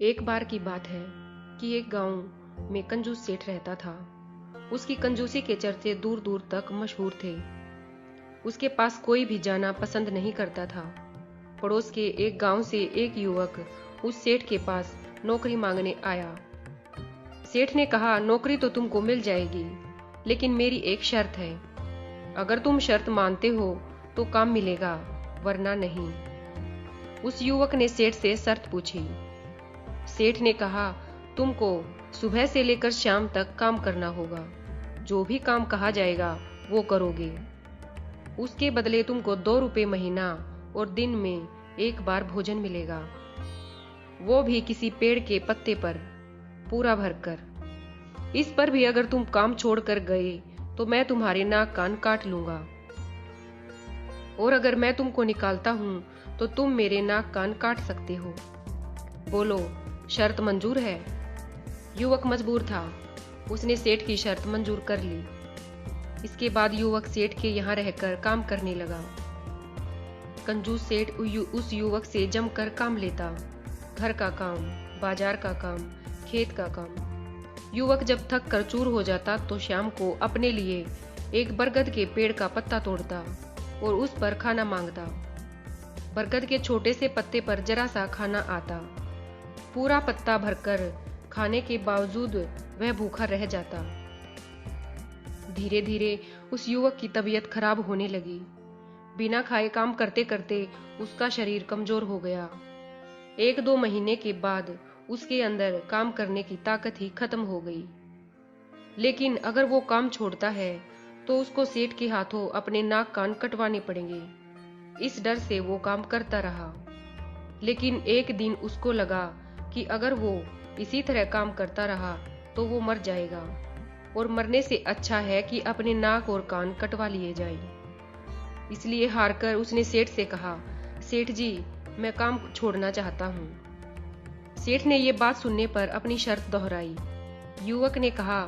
एक बार की बात है कि एक गांव में कंजूस सेठ रहता था। उसकी कंजूसी के चर्चे दूर दूर तक मशहूर थे। उसके पास कोई भी जाना पसंद नहीं करता था। पड़ोस के एक गांव से एक युवक उस सेठ के पास नौकरी मांगने आया। सेठ ने कहा, नौकरी तो तुमको मिल जाएगी, लेकिन मेरी एक शर्त है। अगर तुम शर्त मानते हो तो काम मिलेगा, वरना नहीं। उस युवक ने सेठ से शर्त पूछी। सेठ ने कहा, तुमको सुबह से लेकर शाम तक काम करना होगा। जो भी काम कहा जाएगा वो करोगे। उसके बदले तुमको 2 रुपये महीना और दिन में एक बार भोजन मिलेगा, वो भी किसी पेड़ के पत्ते पर पूरा भरकर। इस पर भी अगर तुम काम छोड़कर गए तो मैं तुम्हारे नाक कान काट लूंगा, और अगर मैं तुमको निकालता हूं तो तुम मेरे नाक कान काट सकते हो। बोलो, शर्त मंजूर है? युवक मजबूर था। उसने सेठ की शर्त मंजूर कर ली। इसके बाद युवक सेठ के यहाँ रहकर काम करने लगा। कंजूस सेठ उस युवक से जमकर काम लेता। घर का काम, बाजार का काम, खेत का काम। युवक जब थक कर चूर हो जाता तो शाम को अपने लिए एक बरगद के पेड़ का पत्ता तोड़ता और उस पर खाना मांगता। बरगद के छोटे से पत्ते पर जरा सा खाना आता। पूरा पत्ता भरकर खाने के बावजूद वह भूखा रह जाता। धीरे धीरे उस युवक की तबीयत खराब होने लगी। बिना खाए काम करते करते उसका शरीर कमजोर हो गया। 1-2 महीने के बाद उसके अंदर काम करने की ताकत ही खत्म हो गई। लेकिन अगर वो काम छोड़ता है तो उसको सेठ के हाथों अपने नाक कान कटवाने पड़ेंगे। इस डर से वो काम करता रहा। लेकिन एक दिन उसको लगा कि अगर वो इसी तरह काम करता रहा तो वो मर जाएगा, और मरने से अच्छा है कि अपने नाक और कान कटवा लिए जाए। इसलिए हारकर उसने सेठ से कहा, सेठ जी, मैं काम छोड़ना चाहता हूँ। सेठ ने ये बात सुनने पर अपनी शर्त दोहराई। युवक ने कहा,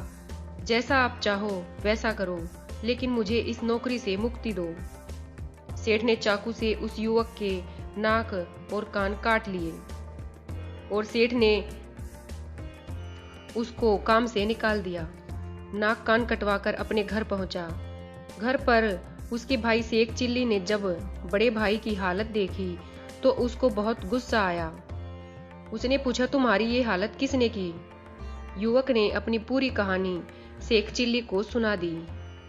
जैसा आप चाहो वैसा करो, लेकिन मुझे इस नौकरी से मुक्ति दो। सेठ ने चाकू से उस युवक के नाक और कान काट लिए और सेठ ने उसको काम से निकाल दिया। नाक कान कटवाकर अपने घर पहुंचा। घर पर उसके भाई शेख चिल्ली ने जब बड़े भाई की हालत देखी तो उसको बहुत गुस्सा आया। उसने पूछा, तुम्हारी ये हालत किसने की? युवक ने अपनी पूरी कहानी शेख चिल्ली को सुना दी।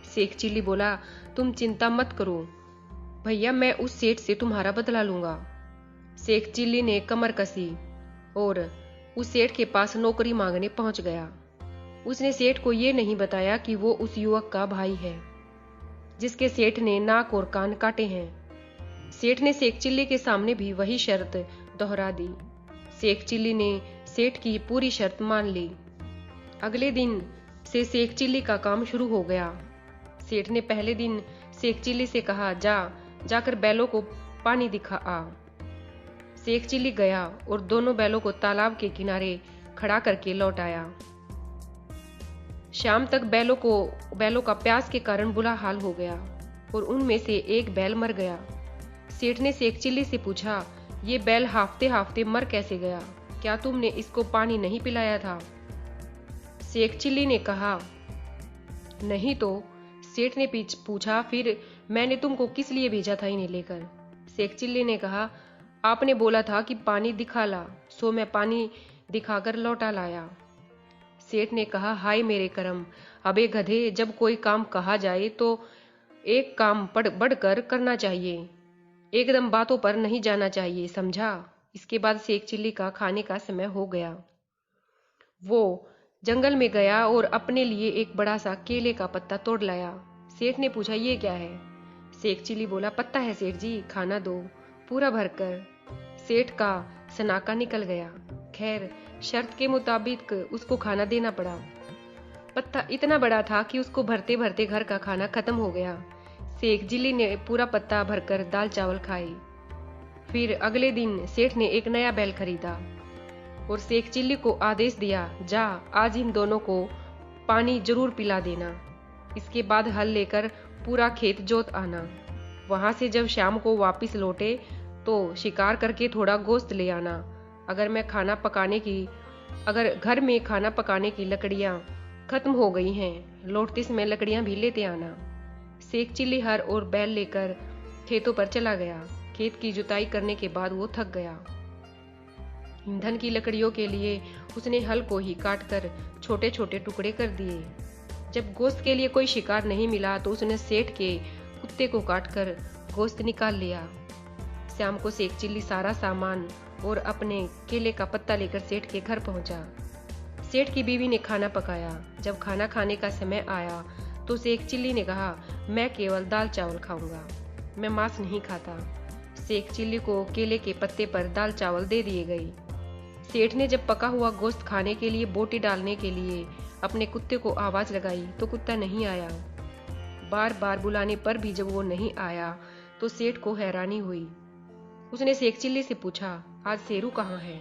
शेख चिल्ली बोला, तुम चिंता मत करो भैया, मैं उस सेठ से तुम्हारा बदला लूंगा। शेख चिल्ली ने कमर कसी और उस सेठ के पास नौकरी मांगने पहुंच गया। उसने सेठ को ये नहीं बताया कि वो उस युवक का भाई है जिसके सेठ ने नाक और कान काटे हैं। सेठ ने शेख चिल्ली के सामने भी वही शर्त दोहरा दी। शेख चिल्ली ने सेठ की पूरी शर्त मान ली। अगले दिन से शेख चिल्ली का काम शुरू हो गया। सेठ ने पहले दिन शेख चिल्ली से कहा, जाकर बैलों को पानी दिखा आ। शेख चिल्ली गया और दोनों बैलों को तालाब के किनारे खड़ा करके लौट आया। शाम तक बैलों का प्यास के कारण बुरा हाल हो गया और उनमें से एक बैल मर गया। सेठ ने शेख चिल्ली से पूछा, ये बैल हाफते हाफते मर कैसे गया? क्या तुमने इसको पानी नहीं पिलाया था? शेख चिल्ली ने कहा, नहीं तो। सेठ ने पूछा, फिर मैंने तुमको किस लिए भेजा था इन्हें लेकर? शेख चिल्ली ने कहा, आपने बोला था कि पानी दिखा ला, सो मैं पानी दिखाकर लौटा लाया। सेठ ने कहा, हाय मेरे करम, अबे गधे, जब कोई काम कहा जाए तो एक काम बढ़कर करना चाहिए, एकदम बातों पर नहीं जाना चाहिए, समझा? इसके बाद शेख चिल्ली का खाने का समय हो गया। वो जंगल में गया और अपने लिए एक बड़ा सा केले का पत्ता तोड़ लाया। सेठ ने पूछा, ये क्या है? शेख चिल्ली बोला, पत्ता है सेठ जी, खाना दो पूरा भरकर। सेठ का सनाका निकल गया। खैर, शर्त के मुताबिक उसको खाना देना पड़ा। पत्ता इतना बड़ा था कि उसको भरते भरते घर का खाना खत्म हो गया। शेख चिल्ली ने पूरा पत्ता भरकर दाल चावल खाए। फिर अगले दिन सेठ ने एक नया बैल खरीदा और शेख चिल्ली को आदेश दिया, जा आज इन दोनों को पानी जरूर पिला देना। इसके बाद हल लेकर पूरा खेत जोत आना। वहां से जब शाम को वापस लौटे तो शिकार करके थोड़ा गोश्त ले आना। अगर घर में खाना पकाने की लकड़ियां खत्म हो गई हैं, लौटते समय लकड़ियां भी लेते आना। शेख चिल्ली हर और बैल लेकर खेतों पर चला गया। खेत की जुताई करने के बाद वो थक गया। ईंधन की लकड़ियों के लिए उसने हल को ही काटकर छोटे छोटे टुकड़े कर दिए। जब गोश्त के लिए कोई शिकार नहीं मिला तो उसने सेठ के कुत्ते को काटकर गोश्त निकाल लिया। शाम को शेख चिल्ली सारा सामान और अपने केले का पत्ता लेकर सेठ के घर पहुंचा। सेठ की बीवी ने खाना पकाया। जब खाना खाने का समय आया तो शेख चिल्ली ने कहा, मैं केवल दाल चावल खाऊंगा, मैं मांस नहीं खाता। शेख चिल्ली को केले के पत्ते पर दाल चावल दे दिए गई। सेठ ने जब पका हुआ गोश्त खाने के लिए बोटी डालने के लिए अपने कुत्ते को आवाज लगाई तो कुत्ता नहीं आया। बार बार बुलाने पर भी जब वो नहीं आया तो सेठ को हैरानी हुई। उसने शेख चिल्ली से पूछा, आज शेरू कहाँ है?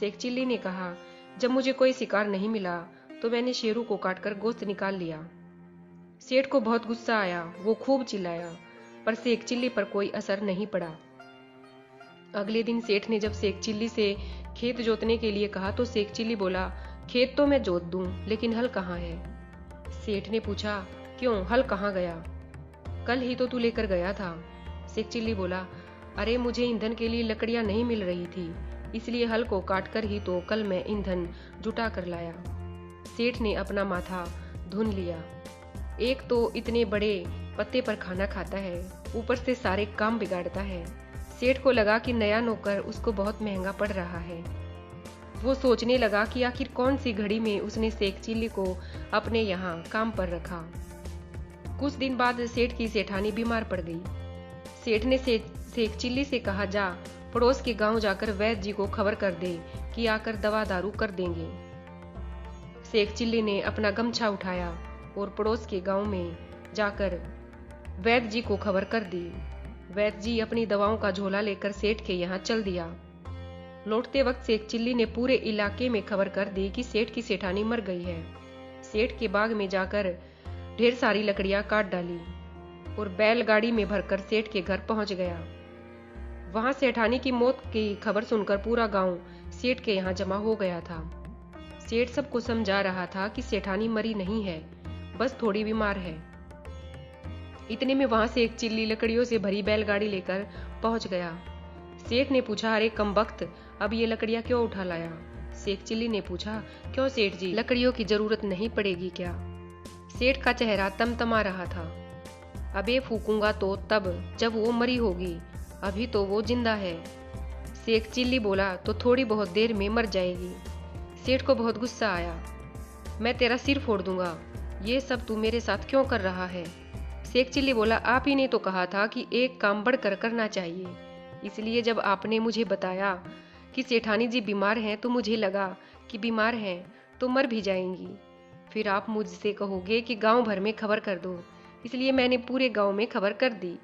शेख चिल्ली ने कहा, जब मुझे कोई शिकार नहीं मिला तो मैंने शेरू को काटकर गोश्त निकाल लिया। सेठ को बहुत गुस्सा आया। वो खूब चिल्लाया पर शेख चिल्ली पर कोई असर नहीं पड़ा। अगले दिन सेठ ने जब शेख चिल्ली से खेत जोतने के लिए कहा तो शेख चिल्ली बोला, खेत तो मैं जोत दूं, लेकिन हल कहाँ है? सेठ ने पूछा, क्यों, हल कहाँ गया? कल ही तो तू लेकर गया था। शेख चिल्ली बोला, अरे मुझे ईंधन के लिए लकड़ियां नहीं मिल रही थी, इसलिए हल को काटकर ही तो कल मैं ईंधन जुटा कर लाया। सेठ ने अपना माथा धुन लिया। एक तो इतने बड़े पत्ते पर खाना खाता है, ऊपर से सारे काम बिगाड़ता है। सेठ को लगा कि नया नौकर उसको बहुत महंगा पड़ रहा है। वो सोचने लगा कि आखिर कौन सी घड़ी में उसने शेख चिल्ली को अपने यहाँ काम पर रखा। कुछ दिन बाद सेठ की सेठानी बीमार पड़ गई। सेठ ने शेख चिल्ली से कहा, जा पड़ोस के गांव जाकर वैद्य जी को खबर कर दे कि आकर दवा दारू कर देंगे। शेख चिल्ली ने अपना गमछा उठाया और पड़ोस के गांव में जाकर वैद्य जी को खबर कर दी। वैद्य जी अपनी दवाओं का झोला लेकर सेठ के यहाँ चल दिया। लौटते वक्त शेख चिल्ली ने पूरे इलाके में खबर कर दी कि सेठ की सेठानी मर गई है। सेठ के बाग में जाकर ढेर सारी लकड़ियां काट डाली और बैलगाड़ी में भरकर सेठ के घर पहुंच गया। वहां सेठानी की मौत की खबर सुनकर पूरा गांव सेठ के यहाँ जमा हो गया था। सेठ सबको समझा रहा था कि सेठानी मरी नहीं है, बस थोड़ी बीमार है। इतने में वहां से एक चिल्ली लकड़ियों से भरी बैलगाड़ी लेकर पहुंच गया। सेठ ने पूछा, अरे कमबख्त, अब ये लकड़ियां क्यों उठा लाया? शेख चिल्ली ने पूछा, क्यों सेठ जी, लकड़ियों की जरूरत नहीं पड़ेगी क्या? सेठ का चेहरा तमतमा रहा था। अबे फूकूंगा तो तब जब वो मरी होगी, अभी तो वो जिंदा है। शेख चिल्ली बोला, तो थोड़ी बहुत देर में मर जाएगी। सेठ को बहुत गुस्सा आया। मैं तेरा सिर फोड़ दूंगा, ये सब तू मेरे साथ क्यों कर रहा है? शेख चिल्ली बोला, आप ही ने तो कहा था कि एक काम बढ़कर करना चाहिए, इसलिए जब आपने मुझे बताया कि सेठानी जी बीमार हैं तो मुझे लगा कि बीमार हैं तो मर भी जाएंगी। फिर आप मुझसे कहोगे कि गांव भर में खबर कर दो, इसलिए मैंने पूरे गांव में खबर कर दी।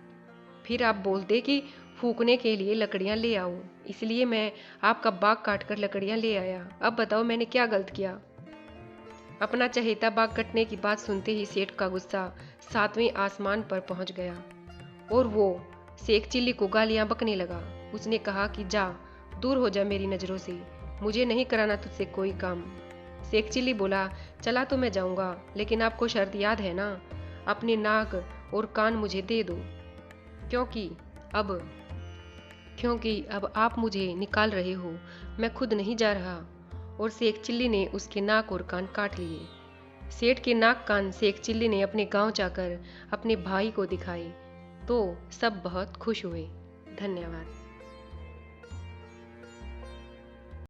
फिर आप बोलते कि फूकने के लिए लकड़ियां ले आओ, इसलिए मैं आपका बाग काटकर लकड़ियां ले आया। अब बताओ मैंने क्या गलत किया? अपना चहेता बाग कटने की बात सुनते ही सेठ का गुस्सा 7वें आसमान पर पहुंच गया और वो शेख चिल्ली को गालियां बकने लगा। उसने कहा कि जा, दूर हो जा मेरी नजरों से, मुझे नहीं कराना तुझसे कोई काम। शेख चिल्ली बोला, चला तो मैं जाऊंगा, लेकिन आपको शर्त याद है ना, अपने नाक और कान मुझे दे दो, क्योंकि अब आप मुझे निकाल रहे हो, मैं खुद नहीं जा रहा। और शेख चिल्ली ने उसके नाक और कान काट लिए। सेठ के नाक कान शेख चिल्ली ने अपने गांव जाकर अपने भाई को दिखाए तो सब बहुत खुश हुए। धन्यवाद।